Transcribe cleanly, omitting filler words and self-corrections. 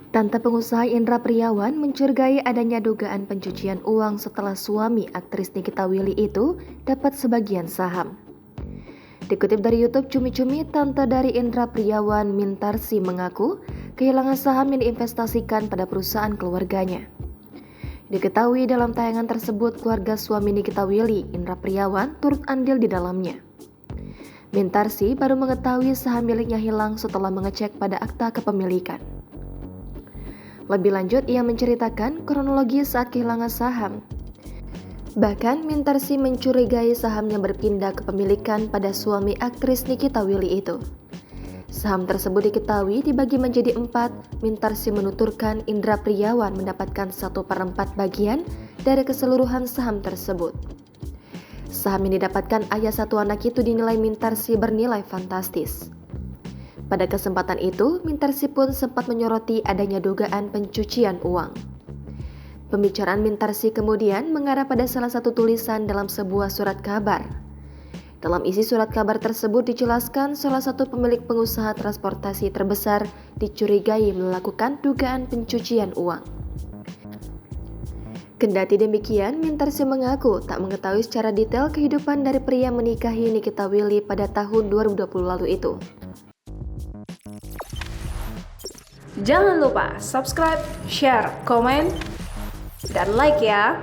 Tante pengusaha Indra Priawan mencurigai adanya dugaan pencucian uang setelah suami aktris Nikita Willy itu dapat sebagian saham. Dikutip dari YouTube Cumi-Cumi, tante dari Indra Priawan, Mintarsi, mengaku kehilangan saham yang diinvestasikan pada perusahaan keluarganya. Diketahui dalam tayangan tersebut, keluarga suami Nikita Willy, Indra Priawan, turut andil di dalamnya. Mintarsi baru mengetahui saham miliknya hilang setelah mengecek pada akta kepemilikan. Lebih lanjut, ia menceritakan kronologi saat kehilangan saham. Bahkan, Mintarsi mencurigai sahamnya berpindah kepemilikan pada suami aktris Nikita Willy itu. Saham tersebut diketahui dibagi menjadi 4. Mintarsi menuturkan Indra Priawan mendapatkan 1/4 bagian dari keseluruhan saham tersebut. Saham yang didapatkan ayah satu anak itu dinilai Mintarsi bernilai fantastis. Pada kesempatan itu, Mintarsi pun sempat menyoroti adanya dugaan pencucian uang. Pembicaraan Mintarsi kemudian mengarah pada salah satu tulisan dalam sebuah surat kabar. Dalam isi surat kabar tersebut dijelaskan salah satu pemilik pengusaha transportasi terbesar dicurigai melakukan dugaan pencucian uang. Kendati demikian, Mintarsi mengaku tak mengetahui secara detail kehidupan dari pria menikahi Nikita Willy pada tahun 2020 lalu itu. Jangan lupa subscribe, share, komen, dan like ya.